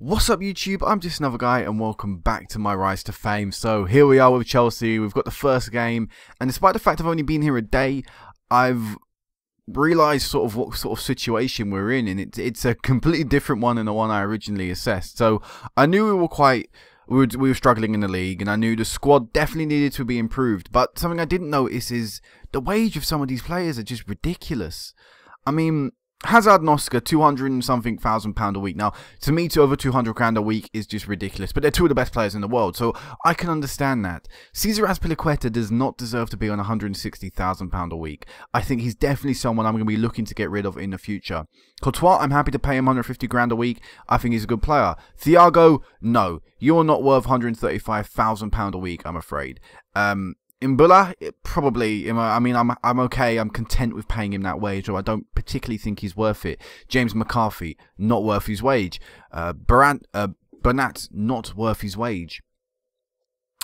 What's up YouTube, I'm just another guy and welcome back to my rise to fame. So here we are with Chelsea, we've got the first game, and despite the fact I've only been here a day, I've realised sort of what sort of situation we're in, and it's a completely different one than the one I originally assessed. So I knew we were struggling in the league, and I knew the squad definitely needed to be improved, but something I didn't notice is the wage of some of these players are just ridiculous. I mean, Hazard and Oscar, 200 and something thousand pound a week. Now, to me, to over 200 grand a week is just ridiculous. But they're two of the best players in the world, so I can understand that. Cesar Azpilicueta does not deserve to be on 160,000 pound a week. I think he's definitely someone I'm going to be looking to get rid of in the future. Courtois, I'm happy to pay him 150 grand a week. I think he's a good player. Thiago, no, you're not worth 135,000 pound a week, I'm afraid. Mbula, probably. I mean, I'm okay. I'm content with paying him that wage, or I don't particularly think he's worth it. James McCarthy, not worth his wage. Bernat, not worth his wage.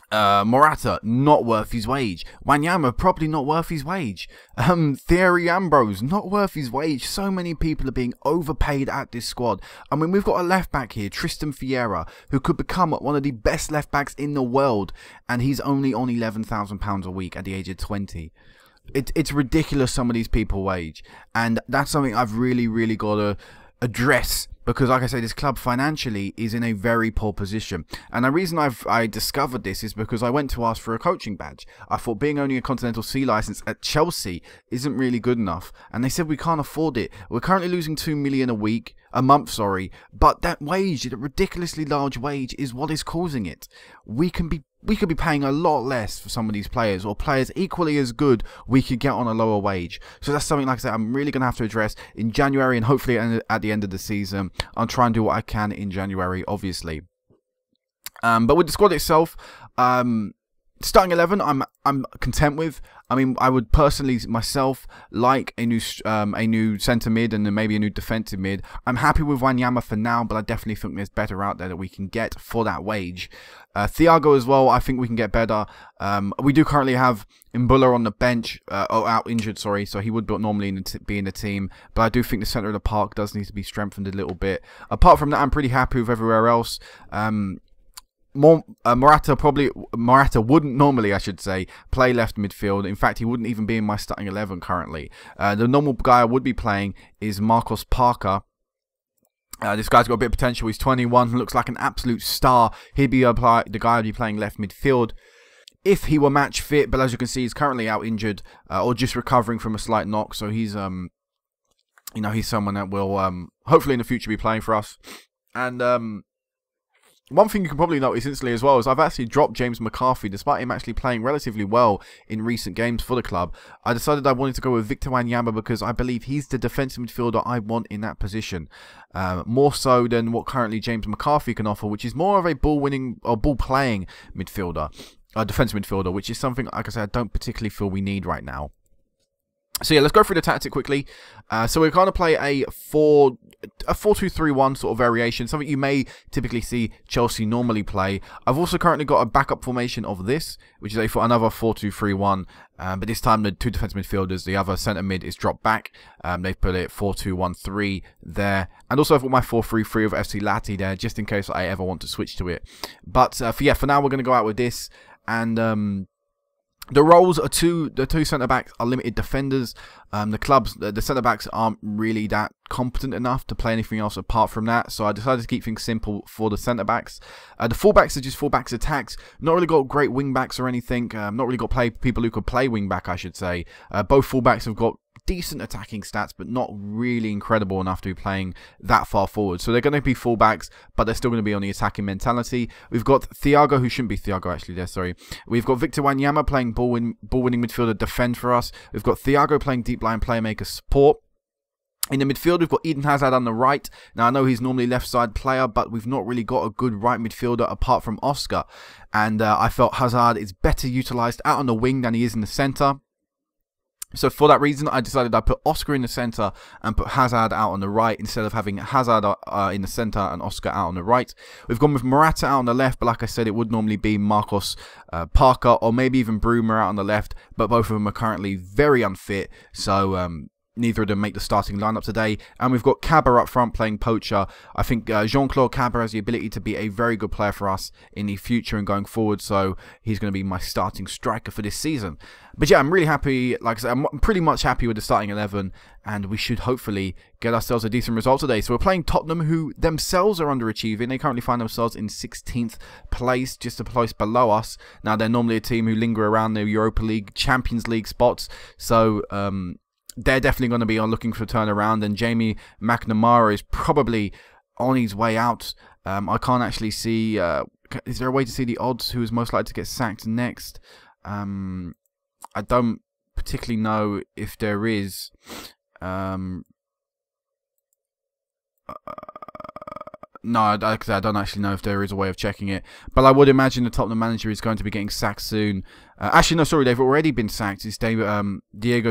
Morata, not worth his wage. Wanyama, probably not worth his wage. Thierry Ambrose, not worth his wage. So many people are being overpaid at this squad. I mean, we've got a left back here, Tristan Vieira, who could become one of the best left backs in the world, and he's only on £11,000 a week at the age of 20. It's ridiculous, some of these people wage, and that's something I've really got to address, because like I say, this club financially is in a very poor position. And the reason I discovered this is because I went to ask for a coaching badge. I thought being only a Continental C license at Chelsea isn't really good enough, and they said we can't afford it. We're currently losing 2 million a month, sorry, but that wage, the ridiculously large wage, is what is causing it. We could be paying a lot less for some of these players, or players equally as good we could get on a lower wage. So that's something, like I said, I'm really going to have to address in January, and hopefully at the end of the season. I'll try and do what I can in January, obviously. But with the squad itself, starting 11, I'm content with. I mean, I would personally myself like a new centre mid and then maybe a new defensive mid. I'm happy with Wanyama for now, but I definitely think there's better out there that we can get for that wage. Thiago as well, I think we can get better. We do currently have Mbula on the bench, out injured, sorry, so he would normally be in the team. But I do think the centre of the park does need to be strengthened a little bit. Apart from that, I'm pretty happy with everywhere else. Morata wouldn't normally, I should say, play left midfield. In fact, he wouldn't even be in my starting 11 currently. The normal guy I would be playing is Marcos Parker. This guy's got a bit of potential. He's 21, looks like an absolute star. He'd be the guy I'd be playing left midfield if he were match fit. But as you can see, he's currently out injured or just recovering from a slight knock. So he's you know, he's someone that will hopefully in the future be playing for us. And one thing you can probably notice instantly as well is I've actually dropped James McCarthy, despite him actually playing relatively well in recent games for the club. I decided I wanted to go with Victor Wanyama because I believe he's the defensive midfielder I want in that position. More so than what currently James McCarthy can offer, which is more of a ball-winning or ball-playing midfielder, defensive midfielder, which is something, like I said, I don't particularly feel we need right now. So yeah, let's go through the tactic quickly. So we're going to play a 4-2-3-1 sort of variation, something you may typically see Chelsea normally play. I've also currently got a backup formation of this, which is another 4-2-3-1. But this time the two defensive midfielders, the other centre mid is dropped back. They've put it 4-2-1-3 there. And also I've got my 4-3-3 of FC Lati there, just in case I ever want to switch to it. But for now we're going to go out with this. And the roles are the two centre-backs are limited defenders. The centre-backs aren't really that competent enough to play anything else apart from that, so I decided to keep things simple for the centre-backs. The full-backs are just full-backs attacks. Not really got great wing-backs or anything. Not really got people who could play wing-back, I should say. Both full-backs have got decent attacking stats, but not really incredible enough to be playing that far forward. So they're going to be fullbacks, but they're still going to be on the attacking mentality. We've got Thiago, who shouldn't be Thiago actually there, sorry. We've got Victor Wanyama playing ball-winning midfielder defend for us. We've got Thiago playing deep line playmaker support. In the midfield, we've got Eden Hazard on the right. Now, I know he's normally left side player, but we've not really got a good right midfielder apart from Oscar. And I felt Hazard is better utilised out on the wing than he is in the centre. So for that reason, I decided I'd put Oscar in the centre and put Hazard out on the right, instead of having Hazard in the centre and Oscar out on the right. We've gone with Morata out on the left, but like I said, it would normally be Marcos Parker or maybe even Bruma out on the left, but both of them are currently very unfit. So neither of them make the starting lineup today. And we've got Cabba up front playing poacher. I think Jean-Claude Cabba has the ability to be a very good player for us in the future and going forward. So he's going to be my starting striker for this season. But yeah, I'm really happy. Like I said, I'm pretty much happy with the starting 11. And we should hopefully get ourselves a decent result today. So we're playing Tottenham, who themselves are underachieving. They currently find themselves in 16th place, just a place below us. Now, they're normally a team who linger around the Europa League, Champions League spots. So, they're definitely going to be on looking for a turnaround, and Jamie McNamara is probably on his way out. I can't actually see. Is there a way to see the odds? Who is most likely to get sacked next? I don't particularly know if there is. No, I don't actually know if there is a way of checking it. But I would imagine the Tottenham manager is going to be getting sacked soon. Actually, no, sorry, they've already been sacked. It's Diego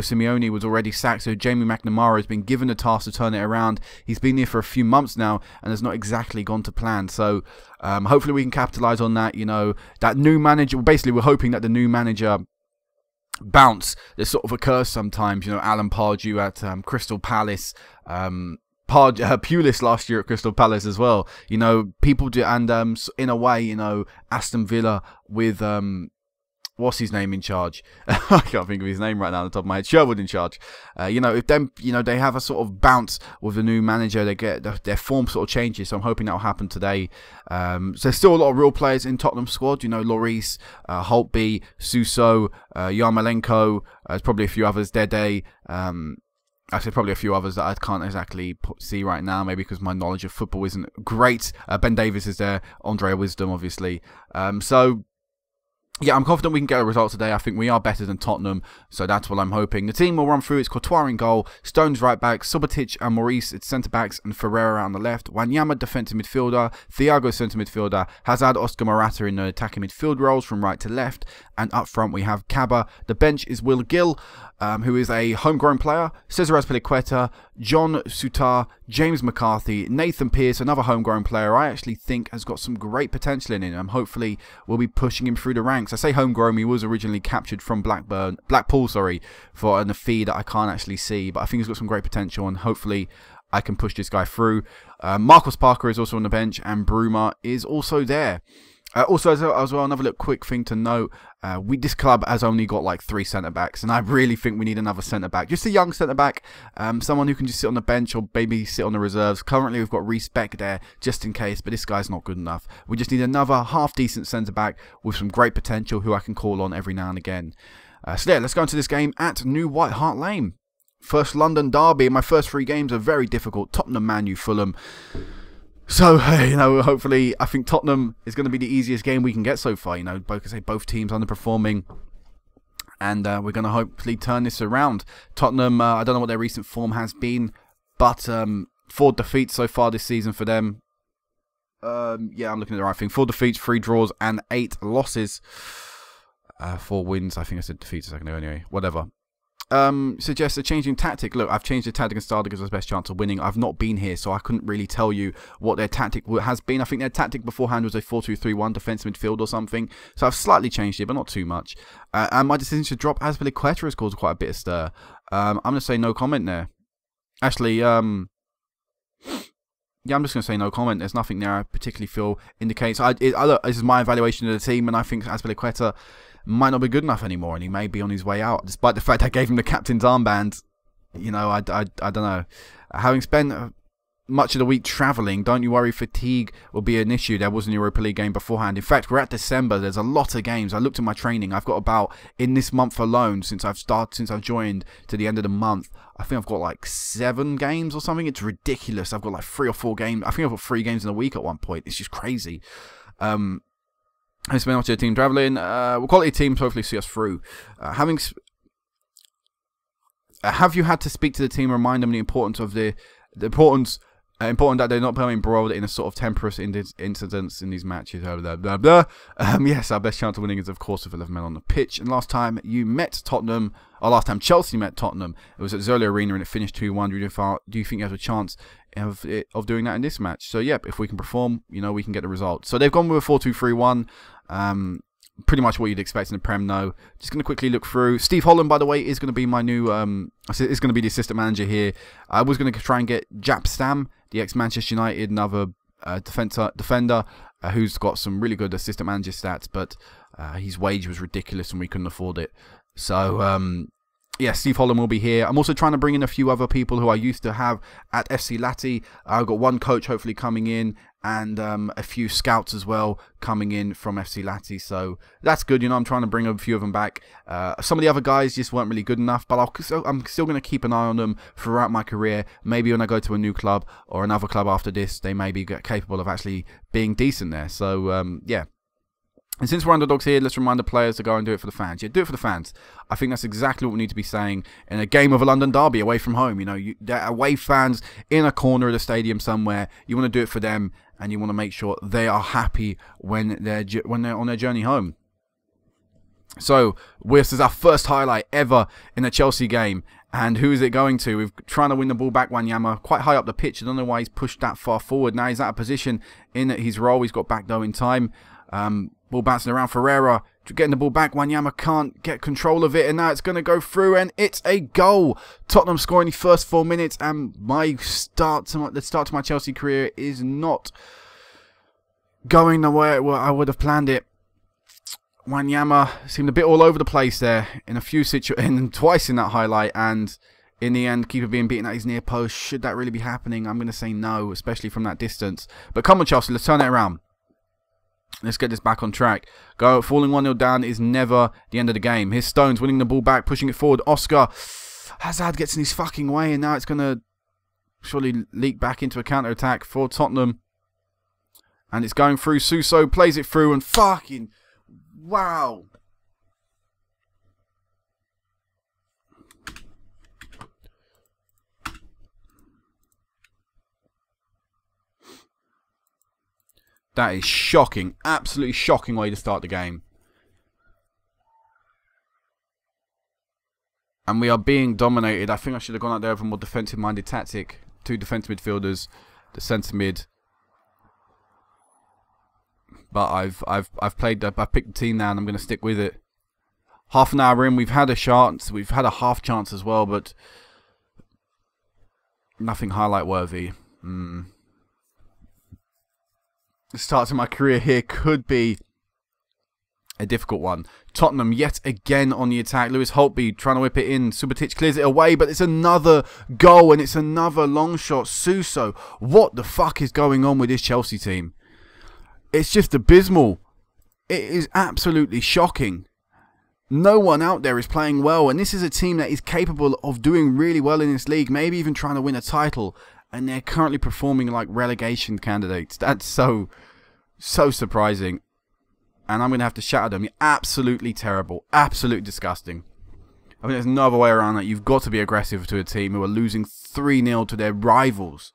Simeone was already sacked, so Jamie McNamara has been given the task to turn it around. He's been there for a few months now and has not exactly gone to plan. So hopefully we can capitalise on that. You know, that new manager, basically we're hoping that the new manager bounce that sort of occurs sometimes. You know, Alan Pardew at Crystal Palace, Pulis last year at Crystal Palace as well. You know, people do, and in a way, you know, Aston Villa with what's his name in charge? I can't think of his name right now on the top of my head. Sherwood in charge. You know, if them, you know, they have a sort of bounce with the new manager, they get their form sort of changes. So I'm hoping that will happen today. So there's still a lot of real players in Tottenham squad. You know, Lloris, Holtby, Suso, Yarmolenko. There's probably a few others. Dede. Actually, probably a few others that I can't exactly see right now, maybe because my knowledge of football isn't great. Ben Davies is there, Andrea Wisdom, obviously. So, yeah, I'm confident we can get a result today. I think we are better than Tottenham, so that's what I'm hoping. The team will run through. It's Courtois in goal, Stones right back, Subotic and Maurice at centre-backs, and Ferreira on the left. Wanyama defensive midfielder, Thiago centre midfielder, Hazard, Oscar Morata in the attacking midfield roles from right to left, and up front we have Cabba. The bench is Will Gill, who is a homegrown player, Cesar Azpilicueta, John Sutar, James McCarthy, Nathan Pearce, another homegrown player I actually think has got some great potential in him. Hopefully we'll be pushing him through the ranks. I say homegrown, he was originally captured from Blackpool, for a fee that I can't actually see, but I think he's got some great potential, and hopefully I can push this guy through. Marcus Parker is also on the bench, and Bruma is also there. Also, as well, another little quick thing to note, this club has only got like 3 centre-backs, and I really think we need another centre-back. Just a young centre-back, someone who can just sit on the bench or maybe sit on the reserves. Currently, we've got Reece Beck there, just in case, but this guy's not good enough. We just need another half-decent centre-back with some great potential who I can call on every now and again. So yeah, let's go into this game at New White Hart Lane. First London derby. My first 3 games are very difficult. Tottenham, Man U, Fulham. So, you know, hopefully, I think Tottenham is going to be the easiest game we can get so far. You know, both teams underperforming, and we're going to hopefully turn this around. Tottenham, I don't know what their recent form has been, but 4 defeats so far this season for them. Yeah, I'm looking at the right thing. 4 defeats, 3 draws, and 8 losses. 4 wins. I think I said defeats a second ago anyway. Whatever. Suggests a change in tactic. Look, I've changed the tactic and style to give us the best chance of winning. I've not been here, so I couldn't really tell you what their tactic has been. I think their tactic beforehand was a 4-2-3-1 defensive midfield or something. So I've slightly changed it, but not too much. And my decision to drop Azpilicueta has caused quite a bit of stir. I'm going to say no comment there. Actually, yeah, I'm just going to say no comment. There's nothing there I particularly feel indicates. Look, this is my evaluation of the team, and I think Azpilicueta might not be good enough anymore, and he may be on his way out, despite the fact I gave him the captain's armband. You know, I don't know. Having spent much of the week travelling, don't you worry fatigue will be an issue. There was an Europa League game beforehand. In fact, we're at December. There's a lot of games. I looked at my training. I've got about, in this month alone, since I've joined to the end of the month, I think I've got like 7 games or something. It's ridiculous. I've got like 3 or 4 games. I think I've got 3 games in a week at one point. It's just crazy. It's been much of the team travelling. Quality teams hopefully see us through. Have you had to speak to the team, remind them the importance of important that they're not becoming embroiled in a sort of temporary incidents in these matches? Blah, blah, blah. Yes, our best chance of winning is, of course, with 11 men on the pitch. And last time last time Chelsea met Tottenham, it was at Zola Arena and it finished 2-1. Do you think you have a chance of doing that in this match? So, yep, if we can perform, you know, we can get the result. So they've gone with a 4-2-3-1. Pretty much what you'd expect in the Prem, though. Just going to quickly look through. Steve Holland, by the way, is going to be my new... is going to be the assistant manager here. I was going to try and get Jap Stam, the ex-Manchester United, another defender who's got some really good assistant manager stats, but his wage was ridiculous and we couldn't afford it. So, yeah, Steve Holland will be here. I'm also trying to bring in a few other people who I used to have at FC Lati. I've got one coach hopefully coming in, and a few scouts as well coming in from FC Lati. So that's good. You know, I'm trying to bring a few of them back. Some of the other guys just weren't really good enough, but I'm still going to keep an eye on them throughout my career. Maybe when I go to a new club or another club after this, they may be capable of actually being decent there. So, yeah. And since we're underdogs here, let's remind the players to go and do it for the fans. Yeah, do it for the fans. I think that's exactly what we need to be saying in a game of a London derby away from home. You know, they're away fans in a corner of the stadium somewhere. You want to do it for them, and you want to make sure they are happy when they're on their journey home. So, this is our first highlight ever in a Chelsea game. And who is it going to? We're trying to win the ball back, Wanyama, quite high up the pitch. I don't know why he's pushed that far forward. Now he's out of position in his role. He's got back though in time. Ball bouncing around. Ferreira getting the ball back. Wanyama can't get control of it, and now it's going to go through, and it's a goal. Tottenham scoring the first 4 minutes, and the start to my Chelsea career is not going the way I would have planned it. Wanyama seemed a bit all over the place there in a few situations, twice in that highlight, and in the end, keeper being beaten at his near post. Should that really be happening? I'm going to say no, especially from that distance. But come on, Chelsea, let's turn it around. Let's get this back on track. Falling 1-0 down is never the end of the game. Here's Stones winning the ball back, pushing it forward. Oscar. Hazard gets in his fucking way, and now it's going to surely leak back into a counter-attack for Tottenham. And it's going through. Suso plays it through, and fucking... wow. That is shocking. Absolutely shocking way to start the game. And we are being dominated. I think I should have gone out there with a more defensive-minded tactic. 2 defensive midfielders, the centre mid. But I've picked the team now, and I'm going to stick with it. Half an hour in, we've had a chance. We've had a half chance as well, but nothing highlight worthy. The start to my career here could be a difficult one. Tottenham yet again on the attack. Lewis Holtby trying to whip it in. Subotic clears it away, but it's another goal and it's another long shot. Suso, what the fuck is going on with this Chelsea team? It's just abysmal. It is absolutely shocking. No one out there is playing well, and this is a team that is capable of doing really well in this league, maybe even trying to win a title. And they're currently performing like relegation candidates. That's so surprising. And I'm going to have to shout at them. You're absolutely terrible. Absolutely disgusting. I mean, there's no other way around that. You've got to be aggressive to a team who are losing 3-0 to their rivals.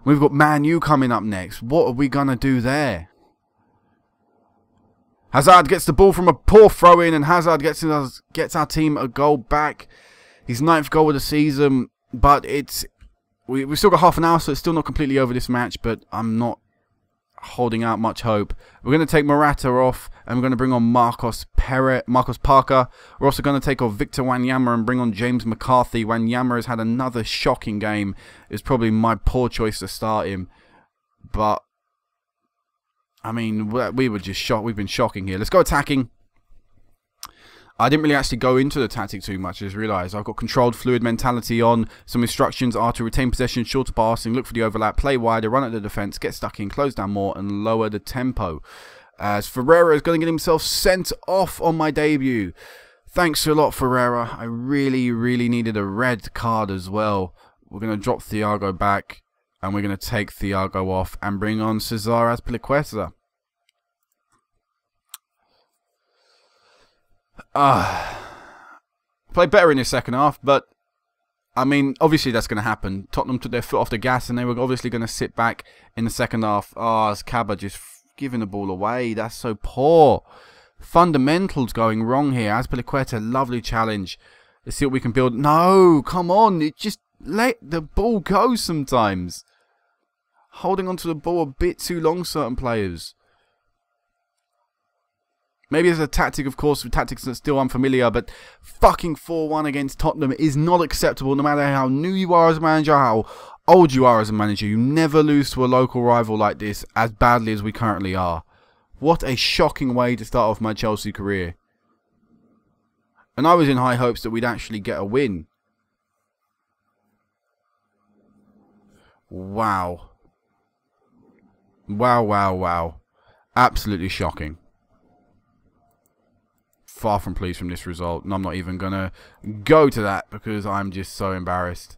We've got Man U coming up next. What are we going to do there? Hazard gets the ball from a poor throw-in, and Hazard gets our team a goal back. His 9th goal of the season. But we've still got half an hour, so it's still not completely over this match, but I'm not holding out much hope. We're going to take Morata off, and we're going to bring on Marcos Parker. We're also going to take off Victor Wanyama and bring on James McCarthy. Wanyama has had another shocking game. It's probably my poor choice to start him, but I mean, we were just shocked. We've been shocking here. Let's go attacking. I didn't really actually go into the tactic too much. I just realised I've got controlled fluid mentality on. Some instructions are to retain possession, shorter passing, look for the overlap, play wider, run at the defence, get stuck in, close down more, and lower the tempo. As Ferreira is going to get himself sent off on my debut. Thanks a lot, Ferreira. I really, really needed a red card as well. We're going to drop Thiago back, and we're going to take Thiago off and bring on Cesar Azpilicueta. Played better in the second half, but I mean, obviously that's going to happen. Tottenham took their foot off the gas, and they were obviously going to sit back in the second half. It's Cabba just giving the ball away. That's so poor. Fundamentals going wrong here. Azpilicueta, lovely challenge. Let's see what we can build. No, come on. Just let the ball go sometimes. Holding onto the ball a bit too long, certain players. Maybe there's a tactic, of course, with tactics that's still unfamiliar, but fucking 4-1 against Tottenham is not acceptable, no matter how new you are as a manager, how old you are as a manager. You never lose to a local rival like this as badly as we currently are. What a shocking way to start off my Chelsea career. And I was in high hopes that we'd actually get a win. Wow. Wow, wow, wow. Absolutely shocking. Far from pleased from this result, and I'm not even going to go to that because I'm just so embarrassed.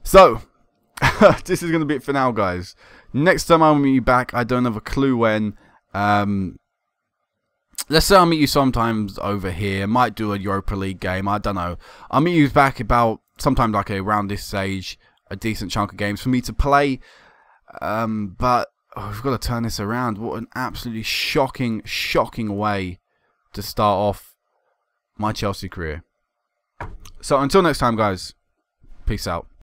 So, this is going to be it for now, guys. Next time I'll meet you back, I don't have a clue when. Let's say I'll meet you sometimes over here. Might do a Europa League game, I don't know. I'll meet you back about sometime like around this stage, a decent chunk of games for me to play. But we've got to turn this around. What an absolutely shocking way to start off my Chelsea career. So until next time, guys, peace out.